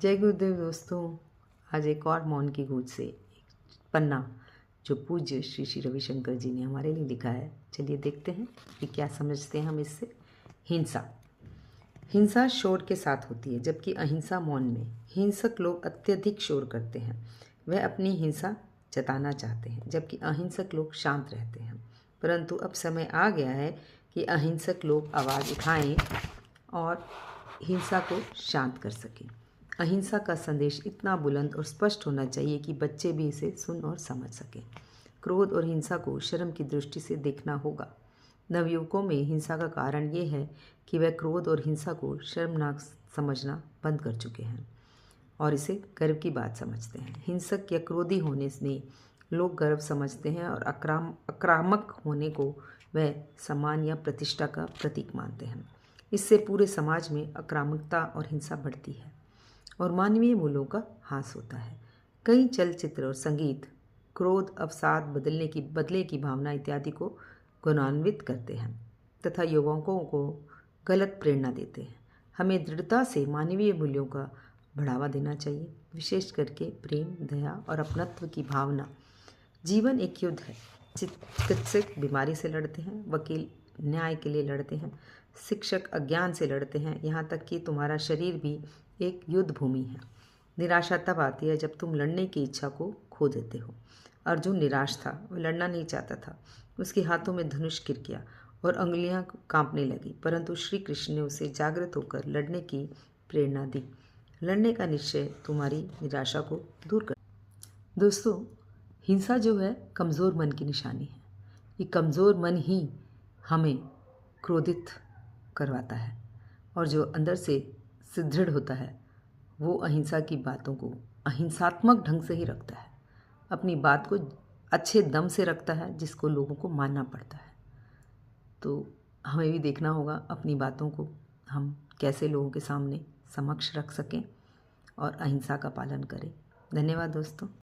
जय गुरुदेव दोस्तों। आज एक और मौन की गूंज से एक पन्ना जो पूज्य श्री श्री रविशंकर जी ने हमारे लिए लिखा है। चलिए देखते हैं कि क्या समझते हैं हम इससे। हिंसा शोर के साथ होती है, जबकि अहिंसा मौन में। हिंसक लोग अत्यधिक शोर करते हैं, वह अपनी हिंसा जताना चाहते हैं, जबकि अहिंसक लोग शांत रहते हैं। परंतु अब समय आ गया है कि अहिंसक लोग आवाज़ उठाएं और हिंसा को शांत कर सकें। अहिंसा का संदेश इतना बुलंद और स्पष्ट होना चाहिए कि बच्चे भी इसे सुन और समझ सकें। क्रोध और हिंसा को शर्म की दृष्टि से देखना होगा। नवयुवकों में हिंसा का कारण ये है कि वह क्रोध और हिंसा को शर्मनाक समझना बंद कर चुके हैं और इसे गर्व की बात समझते हैं। हिंसक या क्रोधी होने में लोग गर्व समझते हैं और आक्रामक होने को वह सम्मान या प्रतिष्ठा का प्रतीक मानते हैं। इससे पूरे समाज में आक्रामकता और हिंसा बढ़ती है और मानवीय मूल्यों का ह्रास होता है। कई चलचित्र और संगीत क्रोध, अवसाद, बदले की भावना इत्यादि को गुणान्वित करते हैं तथा युवकों को गलत प्रेरणा देते हैं। हमें दृढ़ता से मानवीय मूल्यों का बढ़ावा देना चाहिए, विशेष करके प्रेम, दया और अपनत्व की भावना। जीवन एक युद्ध है। चिकित्सक बीमारी से लड़ते हैं, वकील न्याय के लिए लड़ते हैं, शिक्षक अज्ञान से लड़ते हैं, यहाँ तक कि तुम्हारा शरीर भी एक युद्ध भूमि है। निराशा तब आती है जब तुम लड़ने की इच्छा को खो देते हो। अर्जुन निराश था, वह लड़ना नहीं चाहता था। उसके हाथों में धनुष गिर गया और अंगुलियां कांपने लगी, परंतु श्री कृष्ण ने उसे जागृत होकर लड़ने की प्रेरणा दी। लड़ने का निश्चय तुम्हारी निराशा को दूर कर। दोस्तों, हिंसा जो है कमज़ोर मन की निशानी है। ये कमज़ोर मन ही हमें क्रोधित करवाता है और जो अंदर से सुदृढ़ होता है वो अहिंसा की बातों को अहिंसात्मक ढंग से ही रखता है, अपनी बात को अच्छे दम से रखता है, जिसको लोगों को मानना पड़ता है। तो हमें भी देखना होगा अपनी बातों को हम कैसे लोगों के सामने समक्ष रख सकें और अहिंसा का पालन करें। धन्यवाद दोस्तों।